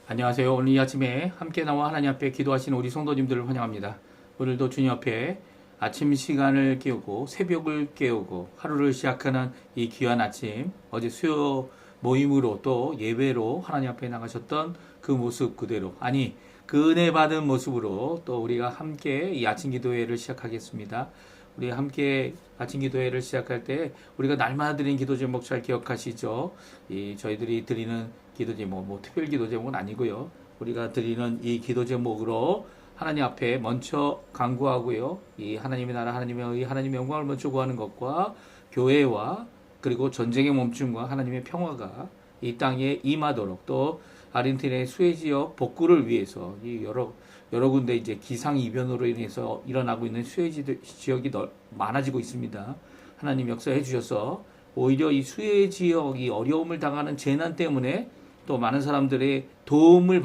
안녕하세요. 오늘 이 아침에 함께 나와 하나님 앞에 기도하시는 우리 성도님들을 환영합니다. 오늘도 주님 앞에 아침 시간을 깨우고 새벽을 깨우고 하루를 시작하는 이 귀한 아침, 어제 수요 모임으로 또 예배로 하나님 앞에 나가셨던 그 모습 그대로, 그 은혜 받은 모습으로 또 우리가 함께 이 아침 기도회를 시작하겠습니다. 우리 함께 아침 기도회를 시작할 때 우리가 날마다 드리는 기도 제목 잘 기억하시죠? 저희들이 드리는 기도 제목, 특별 기도 제목은 아니고요. 우리가 드리는 이 기도 제목으로 하나님 앞에 먼저 간구하고요. 이 하나님의 나라, 하나님의 의, 하나님의 영광을 먼저 구하는 것과 교회와 그리고 전쟁의 멈춤과 하나님의 평화가 이 땅에 임하도록, 또 아르헨티나의 수에지역 복구를 위해서 이 여러 군데 이제 기상 이변으로 인해서 일어나고 있는 수에지 지역이 많아지고 있습니다. 하나님 역사해 주셔서 오히려 이 수에지 지역이 어려움을 당하는 재난 때문에 또 많은 사람들의 도움을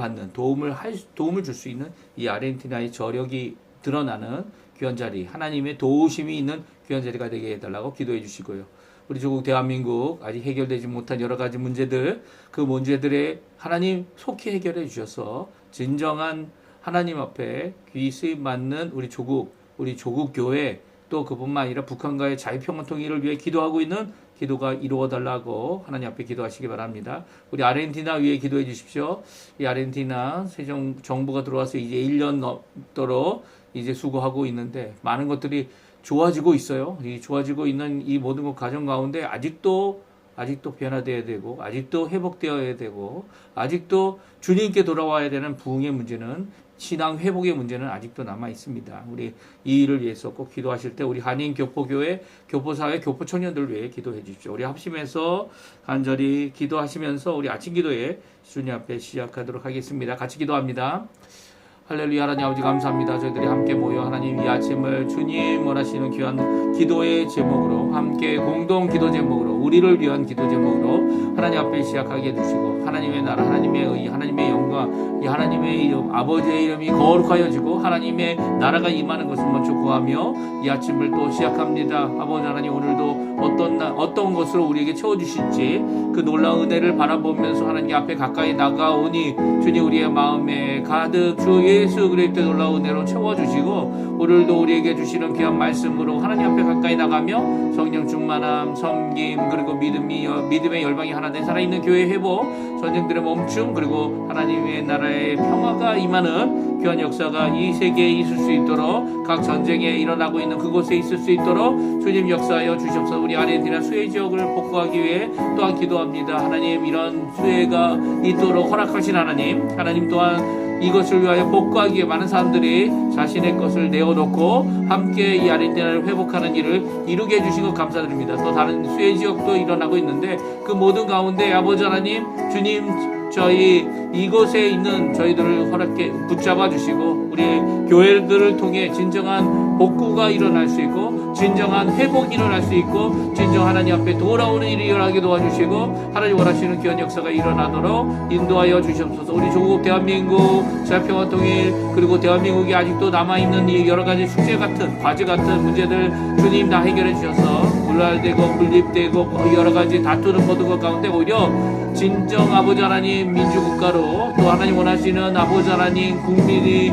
줄 수 있는 이 아르헨티나의 저력이 드러나는 귀한 자리, 하나님의 도우심이 있는 귀한 자리가 되게 해달라고 기도해 주시고요. 우리 조국 대한민국 아직 해결되지 못한 여러 가지 문제들, 그 문제들에 하나님 속히 해결해 주셔서 진정한 하나님 앞에 귀 수임 맞는 우리 조국 교회, 또 그뿐만 아니라 북한과의 자유평화 통일을 위해 기도하고 있는 기도가 이루어달라고 하나님 앞에 기도하시기 바랍니다. 우리 아르헨티나 위해 기도해 주십시오. 이 아르헨티나 새 정부가 들어와서 이제 1년 넘도록 이제 수고하고 있는데 많은 것들이 좋아지고 있어요. 이 좋아지고 있는 이 모든 것 가정 가운데 아직도 변화되어야 되고, 아직도 회복되어야 되고, 아직도 주님께 돌아와야 되는 부흥의 문제는, 신앙 회복의 문제는 아직도 남아 있습니다. 우리 이 일을 위해서 꼭 기도하실 때 우리 한인 교포교회, 교포사회, 교포청년들을 위해 기도해 주십시오. 우리 합심해서 간절히 기도하시면서 우리 아침 기도에 주님 앞에 시작하도록 하겠습니다. 같이 기도합니다. 할렐루야. 하나님 아버지 감사합니다. 저희들이 함께 모여 하나님 이 아침을 주님 원하시는 귀한 기도의 제목으로, 함께 공동 기도 제목으로, 우리를 위한 기도 제목으로 하나님 앞에 시작하게 해주시고, 하나님의 나라, 하나님의 의, 하나님의 영광, 이 하나님의 이름, 아버지의 이름이 거룩하여지고 하나님의 나라가 임하는 것을 먼저 구하며 이 아침을 또 시작합니다. 아버지 하나님, 오늘도 어떤 것으로 우리에게 채워주실지 그 놀라운 은혜를 바라보면서 하나님 앞에 가까이 나가오니 주님 우리의 마음에 가득 주 예수 그리스도의 놀라운 은혜로 채워주시고, 오늘도 우리에게 주시는 귀한 말씀으로 하나님 앞에 가까이 나가며 성령 충만함, 섬김, 그리고 믿음의 열방이 하나 된 살아있는 교회 회복, 전쟁들의 멈춤, 그리고 하나님의 나라의 평화가 임하는 귀한 역사가 이 세계에 있을 수 있도록, 각 전쟁에 일어나고 있는 그곳에 있을 수 있도록 주님 역사하여 주시옵소서. 우리 아르헨티나 수해 지역을 복구하기 위해 또한 기도합니다. 하나님, 이런 수해가 있도록 허락하신 하나님 또한 이것을 위하여 복구하기 위해 많은 사람들이 자신의 것을 내어놓고 함께 이 아르헨티나를 회복하는 일을 이루게 해주신 것 감사드립니다. 또 다른 수해 지역도 일어나고 있는데 그 모든 가운데 아버지 하나님, 주님 저희 이곳에 있는 저희들을 붙잡아 주시고, 우리 교회들을 통해 진정한 복구가 일어날 수 있고, 진정한 회복이 일어날 수 있고, 진정 하나님 앞에 돌아오는 일이 일어나게 도와주시고, 하나님 원하시는 귀한 역사가 일어나도록 인도하여 주시옵소서. 우리 조국 대한민국 자유평화 통일, 그리고 대한민국이 아직도 남아있는 이 여러 가지 숙제 같은, 과제 같은 문제들 주님 다 해결해 주셔서 분란되고 분립되고 여러 가지 다투는 모든 것 가운데 오히려 진정 아버지 하나님 민주국가로, 또 하나님 원하시는 아버지 하나님 국민의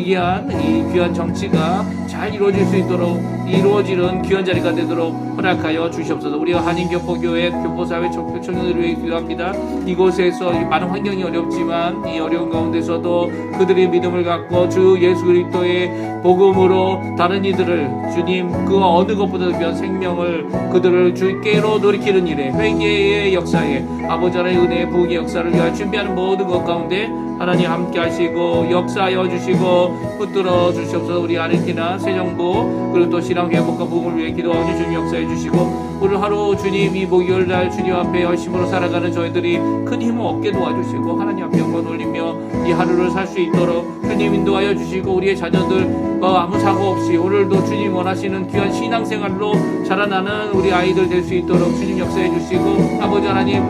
위한 이 귀한 정치가 잘 이루어질 수 있도록, 이루어지는 귀한 자리가 되도록 허락하여 주시옵소서. 우리 한인교포교회, 교포사회, 청년들을 위해 기도합니다. 이곳에서 많은 환경이 어렵지만 이 어려운 가운데서도 그들의 믿음을 갖고 주 예수 그리스도의 복음으로 다른 이들을, 주님 그 어느 것보다도 귀한 생명을, 그들을 주께로 돌이키는 일에, 회개의 역사에, 아버지 하나님의 은혜의 부흥의 역사를 위하여 준비하는 모든 것 가운데 하나님 함께 하시고 역사하여 주시고 붙들어 주시옵소서. 우리 아르헨티나 새 정부, 그리고 또 신앙 회복과 부흥을 위해 기도하오니 주님 역사해 주시고, 오늘 하루 주님 이 목요일날 주님 앞에 열심으로 살아가는 저희들이 큰 힘을 얻게 도와주시고, 하나님 앞에 영광 올리며 이 하루를 살 수 있도록 주님 인도하여 주시고, 우리의 자녀들 아무 사고 없이 오늘도 주님 원하시는 귀한 신앙생활로 자라나는 우리 아이들 될 수 있도록 주님 역사해 주시고, 아버지 하나님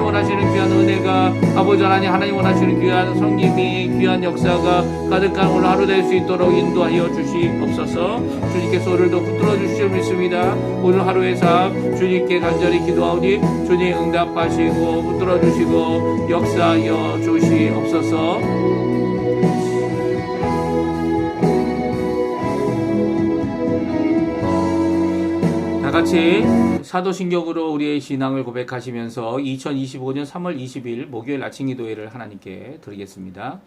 원하시는 귀한 은혜가, 아버지 하나님 원하시는 귀한 성김이, 귀한 역사가 가득한 오늘 하루 될 수 있도록 인도하여 주시옵소서. 주님께서 오늘도 붙들어 주시오 믿습니다. 오늘 하루의 삶 주님께 간절히 기도하오니 주님 응답하시고 붙들어 주시고 역사하여 주시옵소서. 다 같이 사도신경으로 우리의 신앙을 고백하시면서 2025년 3월 20일 목요일 아침 기도회를 하나님께 드리겠습니다.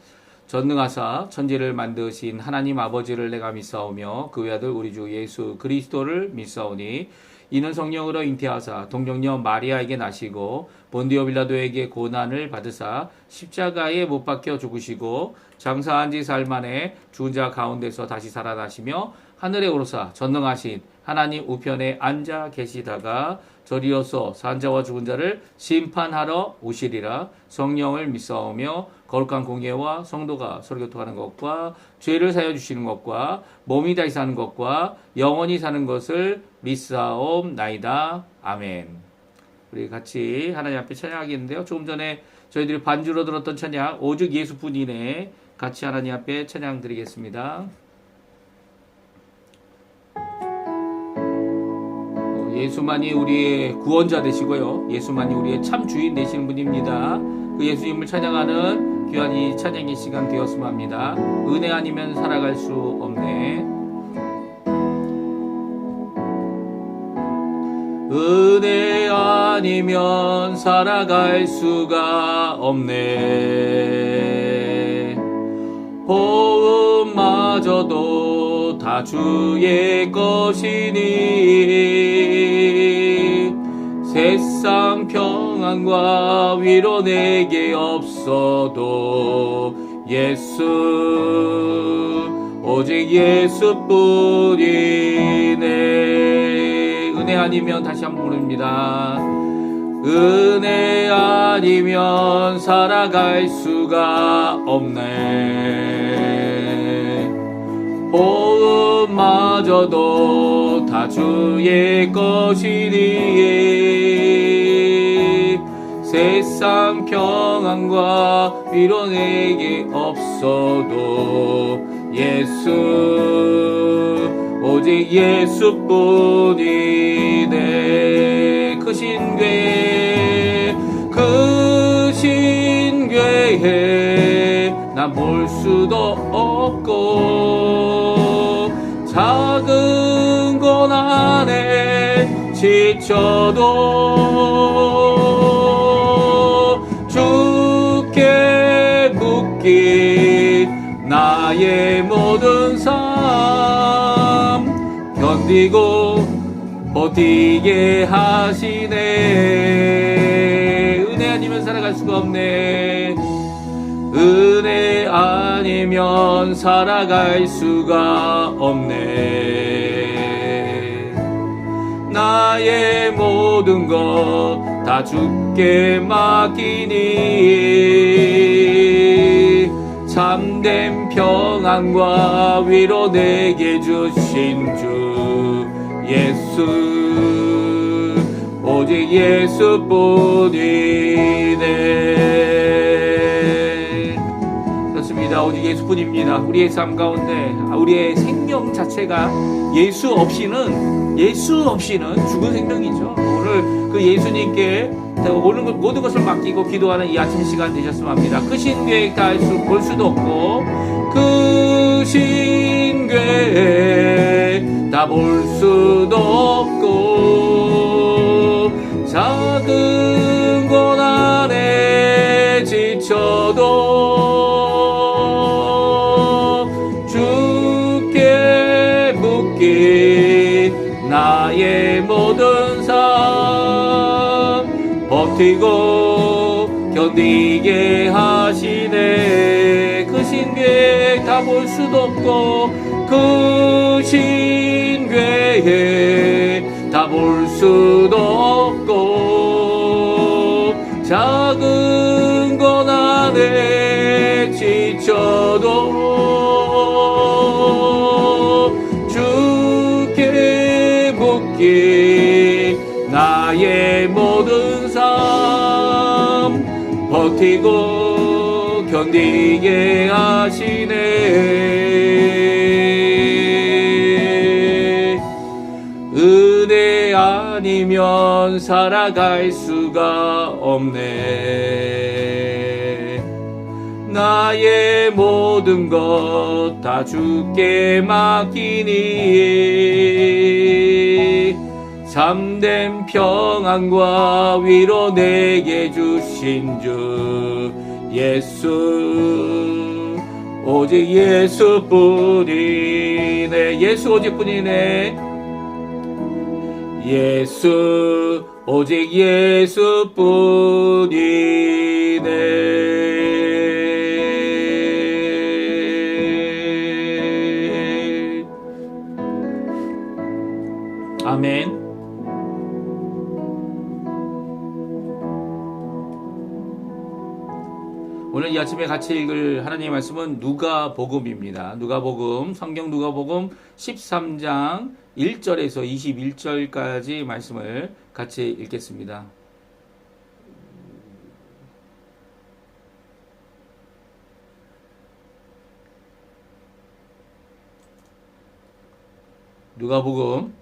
전능하사 천지를 만드신 하나님 아버지를 내가 믿사오며 그 외아들 우리 주 예수 그리스도를 믿사오니 이는 성령으로 잉태하사 동정녀 마리아에게 나시고 본디오 빌라도에게 고난을 받으사 십자가에 못 박혀 죽으시고 장사한 지 사흘 만에 죽은 자 가운데서 다시 살아나시며 하늘에 오르사 전능하신 하나님 우편에 앉아 계시다가 저리로서 산자와 죽은 자를 심판하러 오시리라. 성령을 믿사오며 거룩한 공예와 성도가 서로 교통하는 것과 죄를 사여 주시는 것과 몸이 다시 사는 것과 영원히 사는 것을 믿사옵나이다. 아멘. 우리 같이 하나님 앞에 찬양하겠는데요. 조금 전에 저희들이 반주로 들었던 찬양 오직 예수뿐이네 같이 하나님 앞에 찬양 드리겠습니다. 예수만이 우리의 구원자 되시고요. 예수만이 우리의 참 주인 되시는 분입니다. 그 예수님을 찬양하는 귀한 이 찬양의 시간 되었으면 합니다. 은혜 아니면 살아갈 수 없네. 은혜 아니면 살아갈 수가 없네. 호흡마저도 다 주의 것이니 세상 평안과 위로 내게 없어도 예수 오직 예수뿐이네. 은혜 아니면 다시 한번 부릅니다. 은혜 아니면 살아갈 수가 없네. 호흡마저도 다 주의 것이니 세상 평안과 위로 내게 없어도 예수 오직 예수뿐이네. 그 신궤에 난 볼 수도 없고 작은 고난에 지쳐도 주께 묶인 나의 모든 삶 견디고 버티게 하시네. 은혜 아니면 살아갈 수가 없네. 은혜 아니면 살아갈 수가 없네. 나의 모든 것 다 주께 맡기니 참된 평안과 위로 내게 주신 주 예수 오직 예수뿐이네. 그렇습니다. 오직 예수뿐입니다. 우리의 삶 가운데 우리의 생명 자체가 예수 없이는 죽은 생명이죠. 오늘 그 예수님께 모든 것을 맡기고 기도하는 이 아침 시간 되셨으면 합니다. 그 신궤에 볼 수도 없고 그 신궤에 다 볼 수도 없고 작은 고난에 지쳐도 주께 묶인 나의 모든 삶 버티고 견디게 하시네. 그 신궤에 다 볼 수도 없고 그 신궤에 다 볼 수도 없고 작은 고난에 지쳐도 주께 묶인 나의 모든 삶 버티고 견디게 하시네. 은혜 아니면 살아갈 수가 없네. 나의 모든 것 다 주께 맡기니 참된 평안과 위로 내게 주신 주 예수, 오직 예수뿐이네. 예수 오직뿐이네. 예수, 오직 예수뿐이네. 아멘. 오늘 이 아침에 같이 읽을 하나님의 말씀은 누가복음입니다. 누가복음, 성경 누가복음 13장 1절에서 21절까지 말씀을 같이 읽겠습니다. 누가복음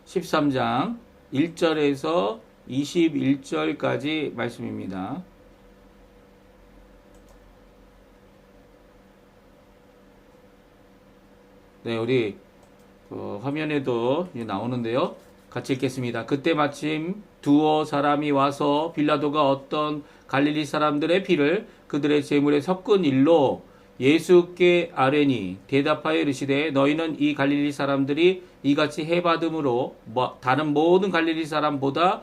13장 1절에서 21절까지 말씀입니다. 네, 우리 화면에도 나오는데요. 같이 읽겠습니다. 그때 마침 두어 사람이 와서 빌라도가 어떤 갈릴리 사람들의 피를 그들의 제물에 섞은 일로 예수께 아뢰니 대답하여 이르시되 너희는 이 갈릴리 사람들이 이같이 해받음으로 다른 모든 갈릴리 사람보다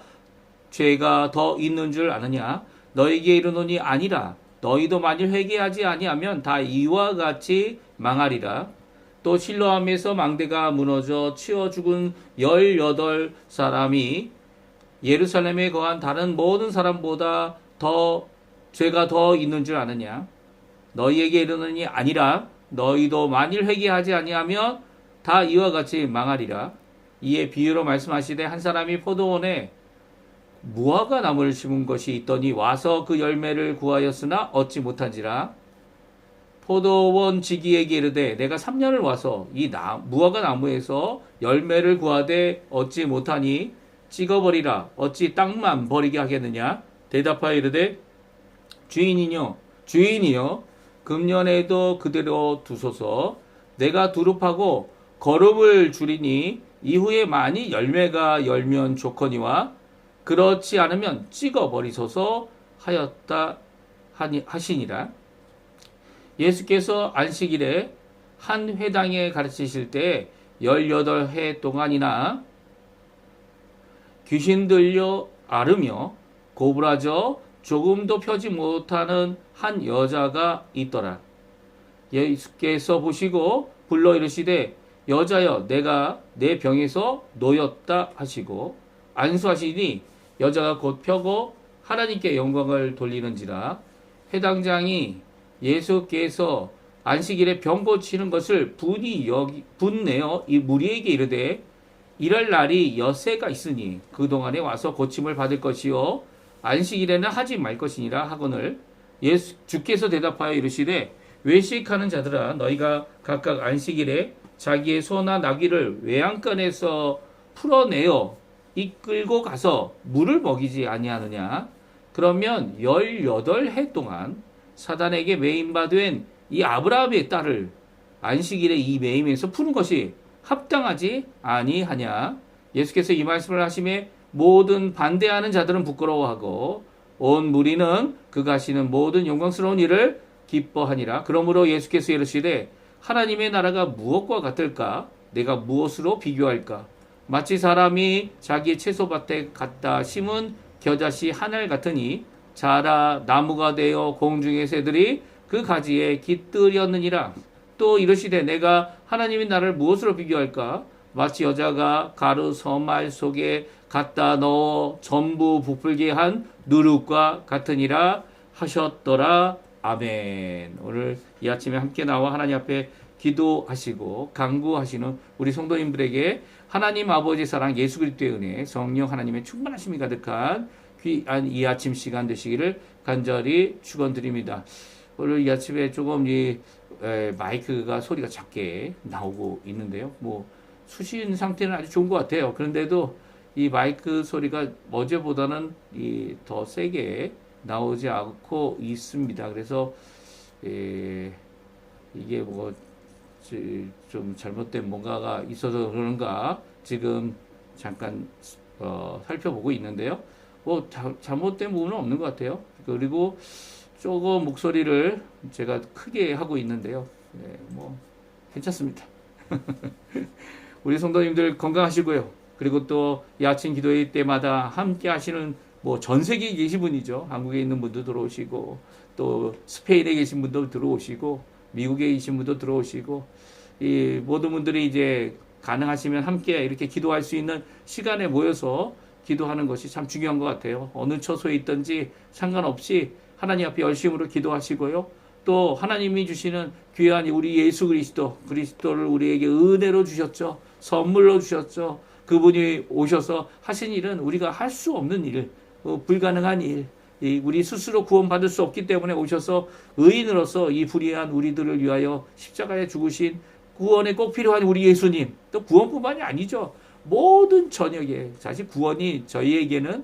죄가 더 있는 줄 아느냐? 너희에게 이르노니 아니라. 너희도 만일 회개하지 아니하면 다 이와 같이 망하리라. 또 실로암에서 망대가 무너져 치어 죽은 18사람이 예루살렘에 거한 다른 모든 사람보다 죄가 더 있는 줄 아느냐? 너희에게 이르노니 아니라. 너희도 만일 회개하지 아니하면 다 이와 같이 망하리라. 이에 비유로 말씀하시되 한 사람이 포도원에 무화과 나무를 심은 것이 있더니 와서 그 열매를 구하였으나 얻지 못한지라. 포도원 지기에게 이르되 내가 3년을 와서 이 무화과 나무에서 열매를 구하되 얻지 못하니 찍어버리라. 어찌 땅만 버리게 하겠느냐? 대답하여 이르되 주인이요 금년에도 그대로 두소서. 내가 두릅하고 거름을 줄이니 이후에 많이 열매가 열면 좋거니와 그렇지 않으면 찍어버리소서 하였다 하시니라. 예수께서 안식일에 한 회당에 가르치실 때 18해 동안이나 귀신 들려 앓으며 고부라져 조금도 펴지 못하는 한 여자가 있더라. 예수께서 보시고 불러 이르시되 여자여 내가 내 병에서 놓였다 하시고 안수하시니 여자가 곧 펴고 하나님께 영광을 돌리는지라. 회당장이 예수께서 안식일에 병 고치는 것을 분내어 이 무리에게 이르되 이럴 날이 엿새가 있으니 그동안에 와서 고침을 받을 것이요 안식일에는 하지 말 것이니라 하거늘 주께서 대답하여 이르시되 외식하는 자들아 너희가 각각 안식일에 자기의 소나 나귀를 외양간에서 풀어내어 이끌고 가서 물을 먹이지 아니하느냐. 그러면 18해 동안 사단에게 매임받은 이 아브라함의 딸을 안식일에 이 매임에서 푸는 것이 합당하지 아니하냐. 예수께서 이 말씀을 하심에 모든 반대하는 자들은 부끄러워하고 온 무리는 그가 하시는 모든 영광스러운 일을 기뻐하니라. 그러므로 예수께서 이르시되 하나님의 나라가 무엇과 같을까? 내가 무엇으로 비교할까? 마치 사람이 자기 채소밭에 갖다 심은 겨자씨 하늘 같으니 자라 나무가 되어 공중의 새들이 그 가지에 깃들였느니라. 또 이르시되 내가 하나님의 나라를 무엇으로 비교할까? 마치 여자가 가루 서말 속에 갖다 넣어 전부 부풀게 한 누룩과 같으니라 하셨더라. 아멘. 오늘 이 아침에 함께 나와 하나님 앞에 기도하시고 간구하시는 우리 성도님들에게 하나님 아버지 사랑 예수 그리스도의 은혜 성령 하나님의 충만하심이 가득한 귀한 이 아침 시간 되시기를 간절히 축원드립니다. 오늘 이 아침에 조금 마이크가 소리가 작게 나오고 있는데요. 뭐 수신 상태는 아주 좋은 것 같아요. 그런데도 이 마이크 소리가 어제보다는 더 세게 나오지 않고 있습니다. 그래서 이게 뭐 좀 잘못된 뭔가가 있어서 그런가 지금 잠깐 살펴보고 있는데요. 뭐 잘못된 부분은 없는 것 같아요. 그리고 조금 목소리를 제가 크게 하고 있는데요. 네, 뭐 괜찮습니다. 우리 성도님들 건강하시고요. 그리고 또 이 아침 기도회 때마다 함께 하시는 뭐 전 세계에 계신 분이죠. 한국에 있는 분도 들어오시고 또 스페인에 계신 분도 들어오시고 미국에 계신 분도 들어오시고 이 모든 분들이 이제 가능하시면 함께 이렇게 기도할 수 있는 시간에 모여서 기도하는 것이 참 중요한 것 같아요. 어느 처소에 있든지 상관없이 하나님 앞에 열심으로 기도하시고요. 또 하나님이 주시는 귀한 우리 예수 그리스도를 우리에게 은혜로 주셨죠. 선물로 주셨죠. 그분이 오셔서 하신 일은 우리가 할 수 없는 일, 불가능한 일, 우리 스스로 구원받을 수 없기 때문에 오셔서 의인으로서 이 불의한 우리들을 위하여 십자가에 죽으신 구원에 꼭 필요한 우리 예수님, 또 구원뿐만이 아니죠. 모든 저녁에 사실 구원이 저희에게는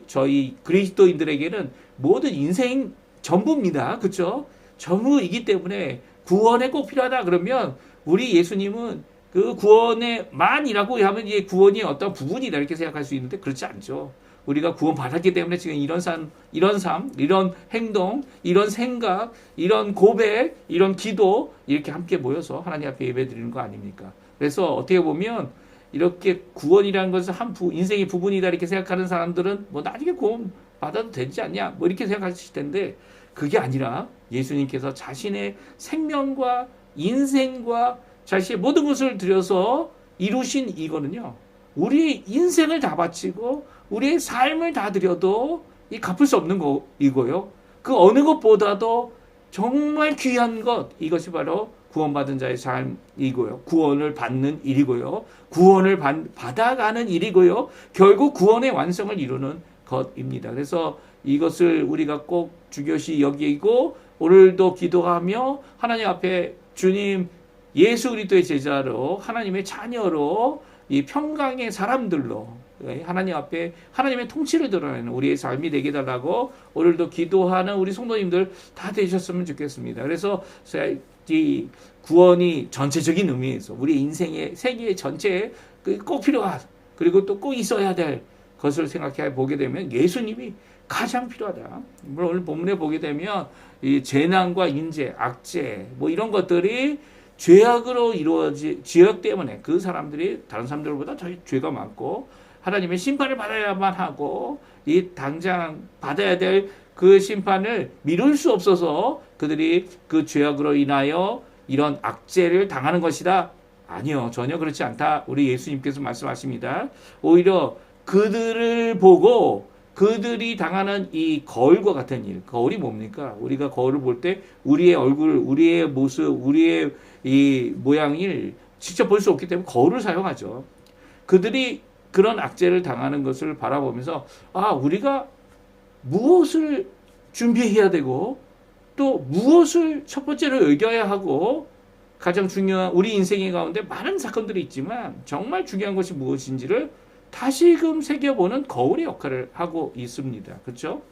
저희 그리스도인들에게는 모든 인생 전부입니다. 그렇죠? 전부이기 때문에 구원에 꼭 필요하다 그러면 우리 예수님은 그 구원에만이라고 하면 이게 구원이 어떤 부분이다 이렇게 생각할 수 있는데 그렇지 않죠. 우리가 구원받았기 때문에 지금 이런 삶, 이런 행동, 이런 생각, 이런 고백, 이런 기도 이렇게 함께 모여서 하나님 앞에 예배드리는 거 아닙니까? 그래서 어떻게 보면 이렇게 구원이라는 것은 인생의 부분이다 이렇게 생각하는 사람들은 뭐 나중에 구원 받아도 되지 않냐 뭐 이렇게 생각하실 텐데 그게 아니라 예수님께서 자신의 생명과 인생과 자신의 모든 것을 들여서 이루신 이거는요. 우리 인생을 다 바치고 우리의 삶을 다 드려도 갚을 수 없는 이거요. 그 어느 것보다도 정말 귀한 것 이것이 바로 구원받은 자의 삶이고요. 구원을 받는 일이고요. 구원을 받아가는 일이고요. 결국 구원의 완성을 이루는 것입니다. 그래서 이것을 우리가 꼭 중요시 여기고 오늘도 기도하며 하나님 앞에 주님 예수 그리스도의 제자로 하나님의 자녀로 이 평강의 사람들로 하나님 앞에 하나님의 통치를 드러내는 우리의 삶이 되게 달라고 오늘도 기도하는 우리 성도님들 다 되셨으면 좋겠습니다. 그래서 이 구원이 전체적인 의미에서 우리 인생의 세계 전체에 꼭 필요한 그리고 또 꼭 있어야 될 것을 생각해 보게 되면 예수님이 가장 필요하다. 물론 오늘 본문에 보게 되면 이 재난과 인재, 악재 뭐 이런 것들이 죄악으로 죄악 때문에 그 사람들이 다른 사람들보다 더 죄가 많고 하나님의 심판을 받아야만 하고 이 당장 받아야 될 그 심판을 미룰 수 없어서 그들이 그 죄악으로 인하여 이런 악재를 당하는 것이다. 아니요. 전혀 그렇지 않다. 우리 예수님께서 말씀하십니다. 오히려 그들을 보고 그들이 당하는 이 거울과 같은 일. 거울이 뭡니까? 우리가 거울을 볼 때 우리의 얼굴, 우리의 모습, 우리의 이 모양을 직접 볼 수 없기 때문에 거울을 사용하죠. 그들이 그런 악재를 당하는 것을 바라보면서 우리가 무엇을 준비해야 되고 또 무엇을 첫 번째로 여겨야 하고 가장 중요한 우리 인생의 가운데 많은 사건들이 있지만 정말 중요한 것이 무엇인지를 다시금 새겨보는 거울의 역할을 하고 있습니다. 그렇죠?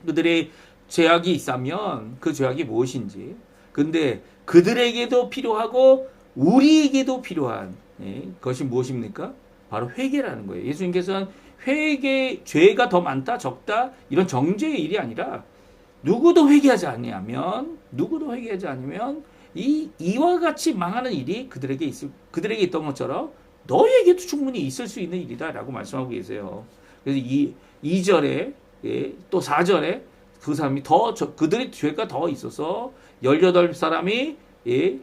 그들의 죄악이 있다면 그 죄악이 무엇인지 근데 그들에게도 필요하고 우리에게도 필요한 것이 무엇입니까? 바로 회개라는 거예요. 예수님께서는 죄가 더 많다, 적다 이런 정죄의 일이 아니라 누구도 회개하지 않으면 이와 같이 망하는 일이 그들에게 있던 것처럼 너희에게도 충분히 있을 수 있는 일이다라고 말씀하고 계세요. 그래서 2절에 또 4절에 그 사람이 그들의 죄가 더 있어서 18사람이 이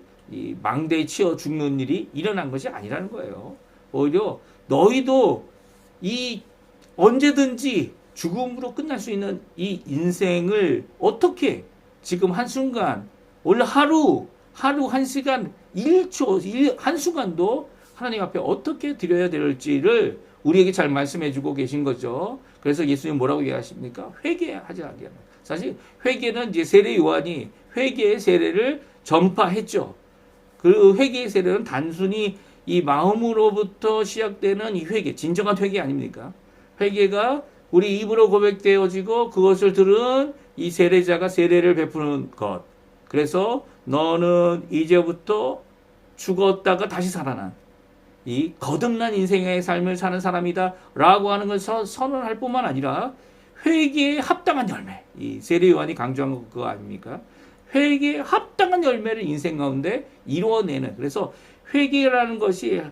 망대에 치여 죽는 일이 일어난 것이 아니라는 거예요. 오히려 너희도 언제든지 죽음으로 끝날 수 있는 이 인생을 어떻게 지금 한순간 오늘 하루 1시간 1초 한순간도 하나님 앞에 어떻게 드려야 될지를 우리에게 잘 말씀해주고 계신 거죠. 그래서 예수님 뭐라고 얘기하십니까? 회개하지 않게. 사실 회개는 이제 세례 요한이 회개의 세례를 전파했죠. 그 회개의 세례는 단순히 이 마음으로부터 시작되는 이 회개, 진정한 회개 아닙니까? 회개가 우리 입으로 고백되어지고 그것을 들은 이 세례자가 세례를 베푸는 것. 그래서 너는 이제부터 죽었다가 다시 살아난 이 거듭난 인생의 삶을 사는 사람이다 라고 하는 것을 선언할 뿐만 아니라 회개에 합당한 열매, 이 세례 요한이 강조한 거 그거 아닙니까? 회개에 합당한 열매를 인생 가운데 이루어내는, 그래서 회개라는 것이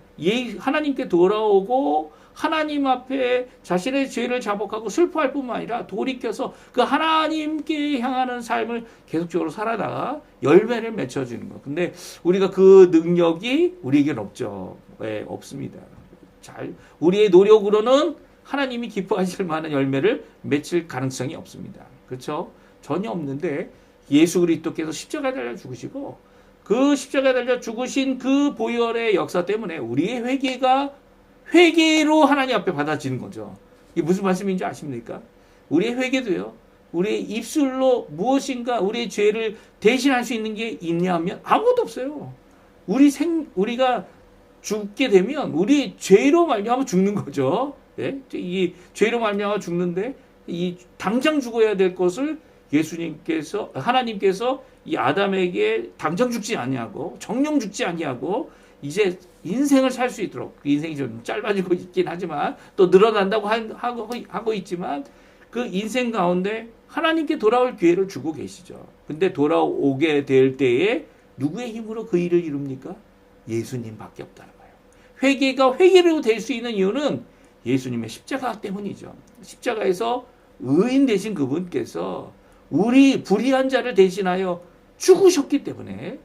하나님께 돌아오고 하나님 앞에 자신의 죄를 자복하고 슬퍼할 뿐만 아니라 돌이켜서 그 하나님께 향하는 삶을 계속적으로 살아나가 열매를 맺혀주는 것. 근데 우리가 그 능력이 우리에게는 없죠. 네, 없습니다. 우리의 노력으로는 하나님이 기뻐하실 만한 열매를 맺힐 가능성이 없습니다. 그렇죠? 전혀 없는데 예수 그리스도께서 십자가에 달려 죽으시고 그 십자가에 달려 죽으신 그 보혈의 역사 때문에 우리의 회개로 하나님 앞에 받아지는 거죠. 이게 무슨 말씀인지 아십니까? 우리의 회개도요, 우리의 입술로 무엇인가 우리의 죄를 대신할 수 있는 게 있냐 하면 아무것도 없어요. 우리가 죽게 되면 우리 죄로 말미암아 죽는 거죠. 예? 이 죄로 말미암아 죽는데 이 당장 죽어야 될 것을 하나님께서 이 아담에게 당장 죽지 아니하고 정령 죽지 아니하고 이제 인생을 살 수 있도록, 인생이 좀 짧아지고 있긴 하지만 또 늘어난다고 하고 있지만 그 인생 가운데 하나님께 돌아올 기회를 주고 계시죠. 근데 돌아오게 될 때에 누구의 힘으로 그 일을 이룹니까? 예수님밖에 없다는 거예요. 회개가 회개로 될 수 있는 이유는 예수님의 십자가 때문이죠. 십자가에서 의인 되신 그분께서 우리 불의한 자를 대신하여 죽으셨기 때문에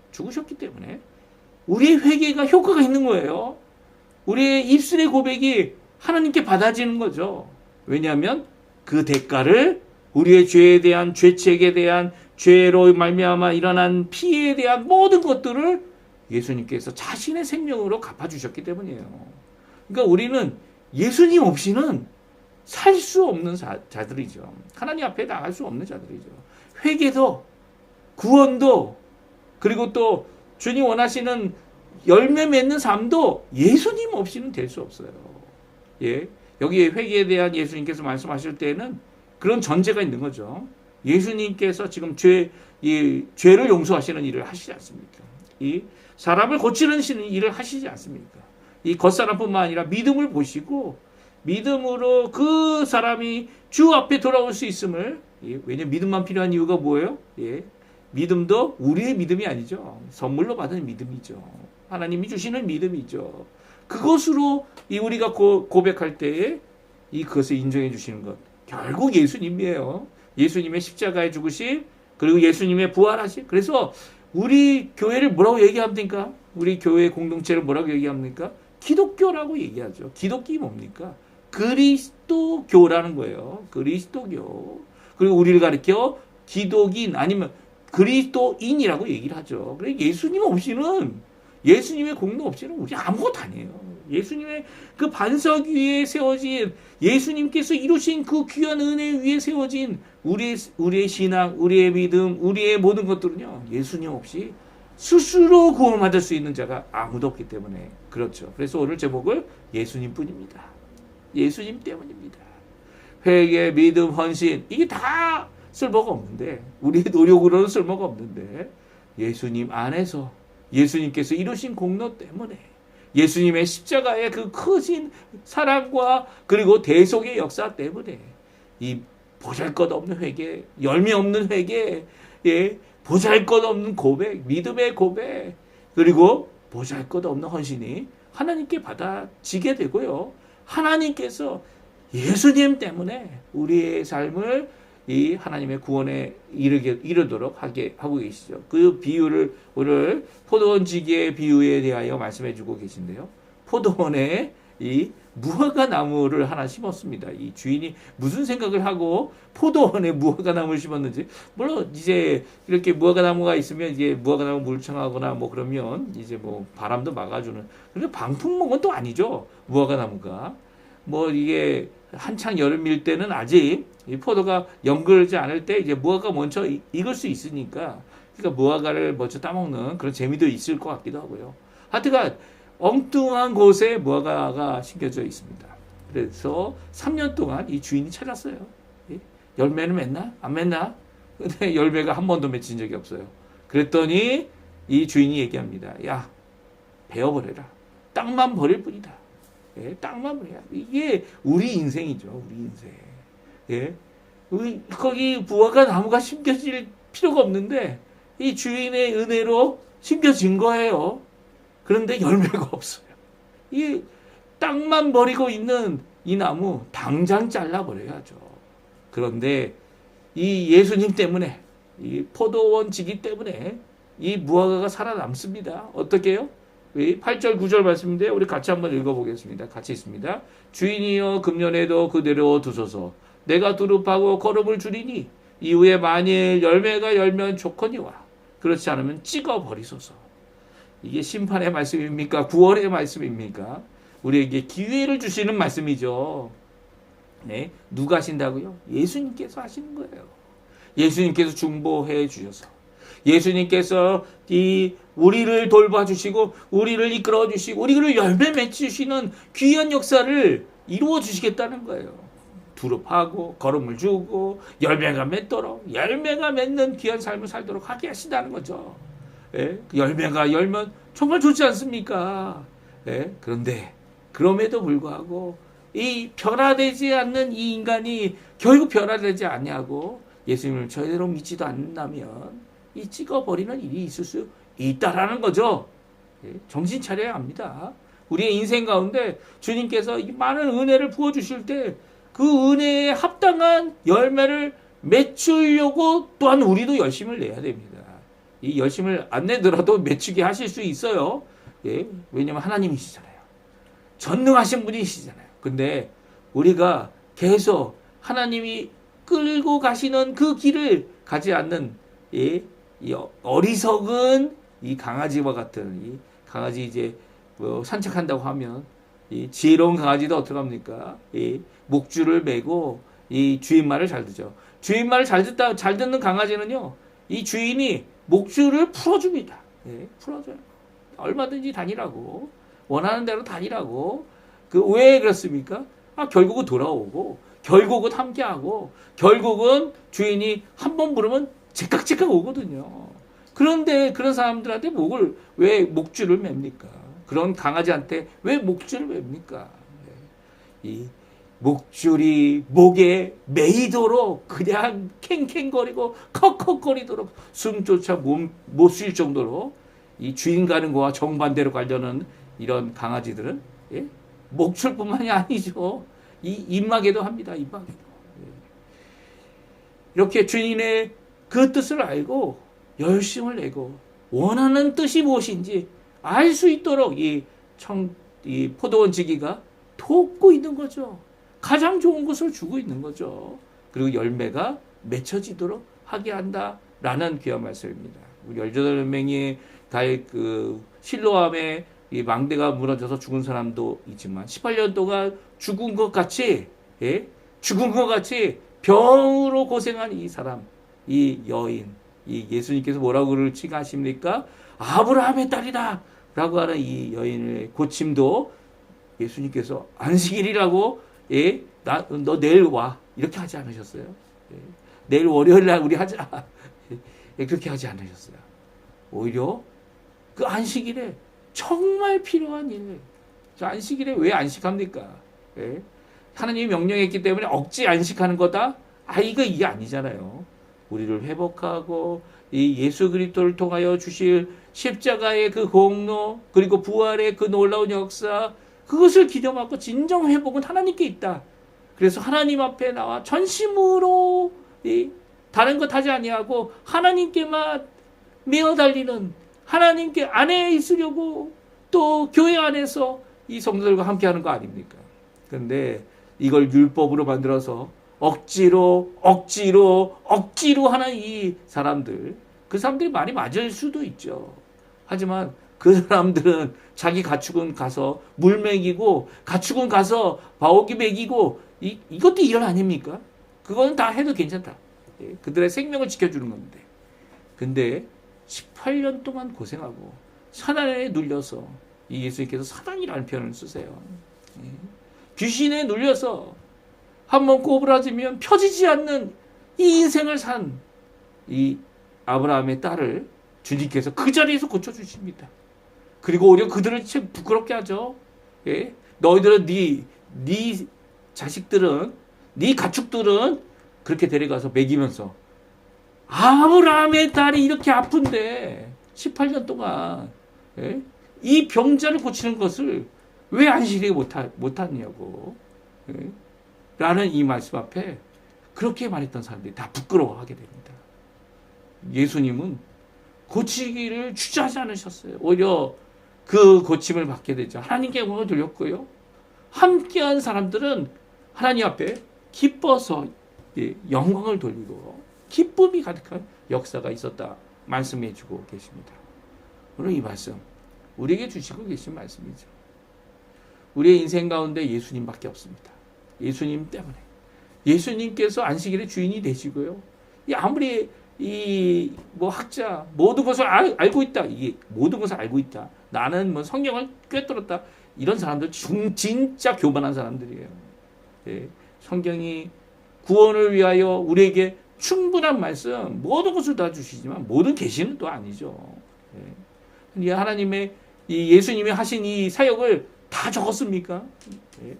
우리의 회개가 효과가 있는 거예요. 우리의 입술의 고백이 하나님께 받아지는 거죠. 왜냐하면 그 대가를 우리의 죄에 대한 죄책에 대한 죄로 말미암아 일어난 피해에 대한 모든 것들을 예수님께서 자신의 생명으로 갚아주셨기 때문이에요. 그러니까 우리는 예수님 없이는 살 수 없는 자들이죠. 하나님 앞에 나갈 수 없는 자들이죠. 회개도 구원도 그리고 또 주님 원하시는 열매 맺는 삶도 예수님 없이는 될 수 없어요. 예, 여기에 회개에 대한 예수님께서 말씀하실 때는 그런 전제가 있는 거죠. 예수님께서 지금 죄를 용서하시는 일을 하시지 않습니까? 이 사람을 고치는 일을 하시지 않습니까? 이 겉사람뿐만 아니라 믿음을 보시고 믿음으로 그 사람이 주 앞에 돌아올 수 있음을, 왜냐면 믿음만 필요한 이유가 뭐예요? 믿음도 우리의 믿음이 아니죠. 선물로 받은 믿음이죠. 하나님이 주시는 믿음이죠. 그것으로 우리가 고백할 때에 그것을 인정해 주시는 것. 결국 예수님이에요. 예수님의 십자가에 죽으심, 그리고 예수님의 부활하심. 그래서 우리 교회를 뭐라고 얘기합니까? 우리 교회 공동체를 뭐라고 얘기합니까? 기독교라고 얘기하죠. 기독교이 뭡니까? 그리스도교라는 거예요. 그리스도교. 그리고 우리를 가리켜 기독인 아니면 그리스도인이라고 얘기를 하죠. 그래 예수님 없이는, 예수님의 공로 없이는 우리 아무것도 아니에요. 예수님의 그 반석 위에 세워진, 예수님께서 이루신 그 귀한 은혜 위에 세워진 우리의 신앙, 우리의 믿음, 우리의 모든 것들은요, 예수님 없이 스스로 구원을 받을 수 있는 자가 아무도 없기 때문에 그렇죠. 그래서 오늘 제목을 예수님 뿐입니다. 예수님 때문입니다. 회개, 믿음, 헌신, 이게 다 쓸모가 없는데, 우리의 노력으로는 쓸모가 없는데, 예수님 안에서 예수님께서 이루신 공로 때문에, 예수님의 십자가의 그 크신 사랑과 그리고 대속의 역사 때문에 이 보잘것없는 회개, 열매 없는 회개, 보잘것없는 고백, 믿음의 고백, 그리고 보잘것없는 헌신이 하나님께 받아지게 되고요. 하나님께서 예수님 때문에 우리의 삶을 이 하나님의 구원에 이르도록 하고 계시죠. 그 비유를 오늘 포도원지기의 비유에 대하여 말씀해 주고 계신데요. 포도원에 이 무화과 나무를 하나 심었습니다. 이 주인이 무슨 생각을 하고 포도원에 무화과 나무를 심었는지, 물론 이제 이렇게 무화과 나무가 있으면 이제 무화과 나무 물청하거나 뭐 그러면 이제 뭐 바람도 막아주는, 그런데 방풍목은 또 아니죠. 무화과 나무가. 뭐 이게 한창 여름일 때는 아직 이 포도가 연글지 않을 때 이제 무화과 먼저 익을 수 있으니까 그러니까 무화과를 먼저 따먹는 그런 재미도 있을 것 같기도 하고요. 하여튼간 엉뚱한 곳에 무화과가 심겨져 있습니다. 그래서 3년 동안 이 주인이 찾았어요. 열매는 맺나? 안 맺나? 근데 열매가 한 번도 맺힌 적이 없어요. 그랬더니 이 주인이 얘기합니다. 야, 베어버려라. 땅만 버릴 뿐이다. 예, 땅만 버려야. 이게 우리 인생이죠. 우리 인생. 예. 거기 무화과 나무가 심겨질 필요가 없는데 이 주인의 은혜로 심겨진 거예요. 그런데 열매가 없어요. 이 땅만 버리고 있는 이 나무 당장 잘라버려야죠. 그런데 이 예수님 때문에 이 포도원 지기 때문에 이 무화과가 살아남습니다. 어떻게 해요? 8절 9절 말씀인데 우리 같이 한번 읽어보겠습니다. 같이 있습니다. 주인이여 금년에도 그대로 두소서. 내가 두릅하고 거름을 주리니 이후에 만일 열매가 열면 좋거니와 그렇지 않으면 찍어버리소서. 이게 심판의 말씀입니까? 구원의 말씀입니까? 우리에게 기회를 주시는 말씀이죠. 네, 누가 하신다고요? 예수님께서 하시는 거예요. 예수님께서 중보해 주셔서 예수님께서 우리를 돌봐주시고 우리를 이끌어 주시고 우리를 열매 맺으시는 귀한 역사를 이루어 주시겠다는 거예요. 두릅하고 거름을 주고 열매가 맺도록 열매가 맺는 귀한 삶을 살도록 하게 하신다는 거죠. 예? 열매가 열면 정말 좋지 않습니까? 예? 그런데 그럼에도 불구하고 이 변화되지 않는 이 인간이 결국 변화되지 않냐고 예수님을 저대로 믿지도 않는다면 이 찍어버리는 일이 있을 수 있다라는 거죠. 예? 정신 차려야 합니다. 우리의 인생 가운데 주님께서 이 많은 은혜를 부어주실 때 그 은혜에 합당한 열매를 맺으려고 또한 우리도 열심을 내야 됩니다. 이 열심을 안 내더라도 맺히게 하실 수 있어요. 예? 왜냐하면 하나님이시잖아요. 전능하신 분이시잖아요. 근데 우리가 계속 하나님이 끌고 가시는 그 길을 가지 않는 이 어리석은 이 강아지와 같은 이 강아지 이제 뭐 산책한다고 하면 이 지혜로운 강아지도 어떻게 합니까? 이 목줄을 메고 이 주인 말을 잘 듣죠. 주인 말을 잘 듣는 강아지는요, 이 주인이 목줄을 풀어줍니다. 예, 풀어줘요. 얼마든지 다니라고 원하는 대로 다니라고. 왜 그렇습니까? 결국은 돌아오고 결국은 함께하고 결국은 주인이 한 번 부르면 제깍제깍 오거든요. 그런데 그런 사람들한테 왜 목줄을 맵니까? 그런 강아지한테 왜 목줄을 맵니까? 이 목줄이 목에 매이도록 그냥 캥캥거리고 컥컥거리도록 숨조차 못 쉴 정도로 이 주인 가는 거와 정반대로 가려는 이런 강아지들은 예? 목줄뿐만이 아니죠. 이 입마개도 합니다. 입마개도. 예. 이렇게 주인의 그 뜻을 알고 열심을 내고 원하는 뜻이 무엇인지 알 수 있도록 이 포도원 지기가 돕고 있는 거죠. 가장 좋은 것을 주고 있는 거죠. 그리고 열매가 맺혀지도록 하게 한다라는 귀한 말씀입니다. 우리 18명이 실로암에 이 망대가 무너져서 죽은 사람도 있지만 18년 동안 죽은 것 같이 병으로 고생한 이 사람, 이 여인, 이 예수님께서 뭐라고 그럴지 아십니까? 아브라함의 딸이다 라고 하는 이 여인의 고침도 예수님께서 안식일이라고 너 내일 와 이렇게 하지 않으셨어요? 내일 월요일 날 우리 하자 그렇게 하지 않으셨어요. 오히려 그 안식일에 정말 필요한 일, 안식일에 왜 안식합니까? 하나님이 명령했기 때문에 억지 안식하는 거다? 이게 아니잖아요. 우리를 회복하고 이 예수 그리스도를 통하여 주실 십자가의 그 공로 그리고 부활의 그 놀라운 역사 그것을 기념하고 진정 회복은 하나님께 있다. 그래서 하나님 앞에 나와 전심으로 다른 것 하지 아니하고 하나님께만 매어 달리는 하나님께 안에 있으려고 또 교회 안에서 이 성도들과 함께하는 거 아닙니까? 그런데 이걸 율법으로 만들어서 억지로 하는 이 사람들, 그 사람들이 많이 맞을 수도 있죠. 하지만 그 사람들은 자기 가축은 가서 물 먹이고 가축은 가서 바오기 먹이고 이것도 일 아닙니까? 그건 다 해도 괜찮다. 예, 그들의 생명을 지켜주는 건데. 근데 18년 동안 고생하고 사단에 눌려서 이 예수님께서 사단이라는 표현을 쓰세요. 예, 귀신에 눌려서 한번 꼬부라지면 펴지지 않는 이 인생을 산 이 아브라함의 딸을 주님께서 그 자리에서 고쳐주십니다. 그리고 오히려 그들을 참 부끄럽게 하죠. 예? 너희들은 네 자식들은 네 가축들은 그렇게 데려가서 먹이면서 아브라함의 딸이 이렇게 아픈데 18년 동안 예? 이 병자를 고치는 것을 왜 안식일에 못하냐고 예? 라는 이 말씀 앞에 그렇게 말했던 사람들이 다 부끄러워하게 됩니다. 예수님은 고치기를 주저하지 않으셨어요. 오히려 그 고침을 받게 되죠. 하나님께 영광을 돌렸고요. 함께한 사람들은 하나님 앞에 기뻐서 영광을 돌리고 기쁨이 가득한 역사가 있었다 말씀해 주고 계십니다. 오늘 이 말씀 우리에게 주시고 계신 말씀이죠. 우리의 인생 가운데 예수님밖에 없습니다. 예수님 때문에 예수님께서 안식일의 주인이 되시고요. 아무리 뭐 학자 모든 것을 알고 있다. 이게 모든 것을 알고 있다. 나는 뭐 성경을 꿰뚫었다. 이런 사람들 진짜 교만한 사람들이에요. 예, 성경이 구원을 위하여 우리에게 충분한 말씀 모든 것을 다 주시지만 모든 계시는 또 아니죠. 예, 하나님의 예수님이 하신 이 사역을 다 적었습니까? 예,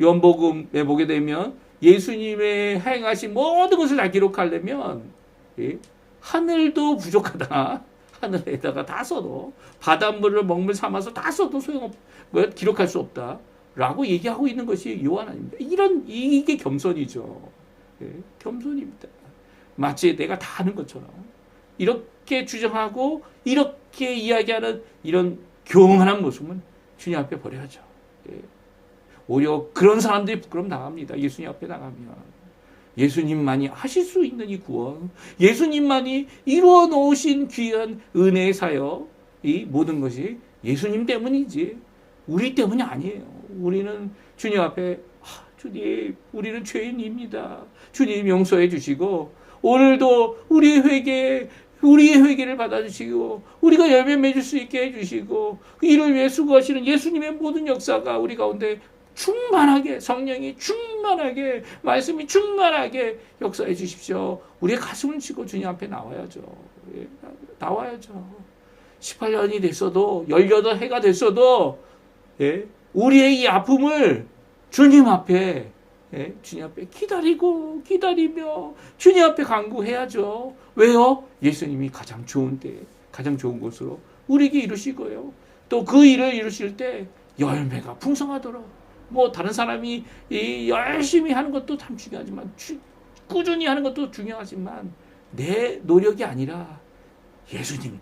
요한복음에 보게 되면 예수님의 행하신 모든 것을 다 기록하려면 예, 하늘도 부족하다. 하늘에다가 다 써도 바닷물을 먹물 삼아서 다 써도 기록할 수 없다. 라고 얘기하고 있는 것이 요한 아닙니다. 이게 겸손이죠. 예, 겸손입니다. 마치 내가 다 아는 것처럼 이렇게 주장하고 이렇게 이야기하는 이런 교만한 모습은 주님 앞에 버려야죠. 예. 오히려 그런 사람들이 부끄럼 나갑니다. 예수님 앞에 나가면. 예수님만이 하실 수 있는 이 구원, 예수님만이 이루어 놓으신 귀한 은혜의 사역, 이 모든 것이 예수님 때문이지 우리 때문이 아니에요. 우리는 주님 앞에 주님, 우리는 죄인입니다. 주님 용서해 주시고 오늘도 우리의 회개를 받아주시고 우리가 열매 맺을 수 있게 해주시고 이를 위해 수고하시는 예수님의 모든 역사가 우리 가운데 충만하게 성령이 충만하게 말씀이 충만하게 역사해 주십시오. 우리의 가슴을 치고 주님 앞에 나와야죠. 예, 나와야죠. 18년이 됐어도 18해가 됐어도 예, 우리의 이 아픔을 주님 앞에 주님 앞에 기다리며 주님 앞에 간구해야죠. 왜요? 예수님이 가장 좋은 때 가장 좋은 곳으로 우리에게 이루시고요. 또 그 일을 이루실 때 열매가 풍성하도록 뭐 다른 사람이 열심히 하는 것도 참 중요하지만 꾸준히 하는 것도 중요하지만 내 노력이 아니라 예수님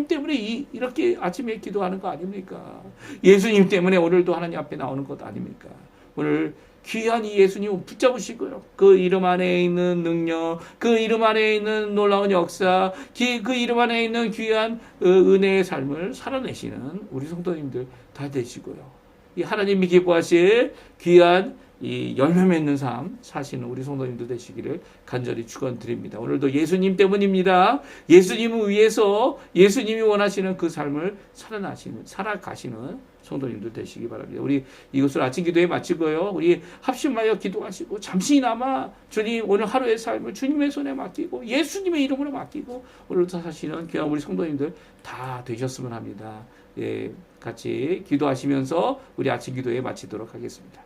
때문에 이렇게 아침에 기도하는 거 아닙니까? 예수님 때문에 오늘도 하나님 앞에 나오는 것 아닙니까? 오늘 귀한 이 예수님을 붙잡으시고요. 그 이름 안에 있는 능력, 그 이름 안에 있는 놀라운 역사, 그 이름 안에 있는 귀한 은혜의 삶을 살아내시는 우리 성도님들 다 되시고요. 이 하나님이 기뻐하실 귀한 이 열매 맺는 삶 사시는 우리 성도님들 되시기를 간절히 축원드립니다. 오늘도 예수님 때문입니다. 예수님을 위해서 예수님이 원하시는 그 삶을 살아가시는 성도님들 되시기 바랍니다. 우리 이것을 아침 기도에 마치고요. 우리 합심하여 기도하시고 잠시나마 주님 오늘 하루의 삶을 주님의 손에 맡기고 예수님의 이름으로 맡기고 오늘도 사시는 귀한 우리 성도님들 다 되셨으면 합니다. 예, 같이 기도하시면서 우리 아침 기도에 마치도록 하겠습니다.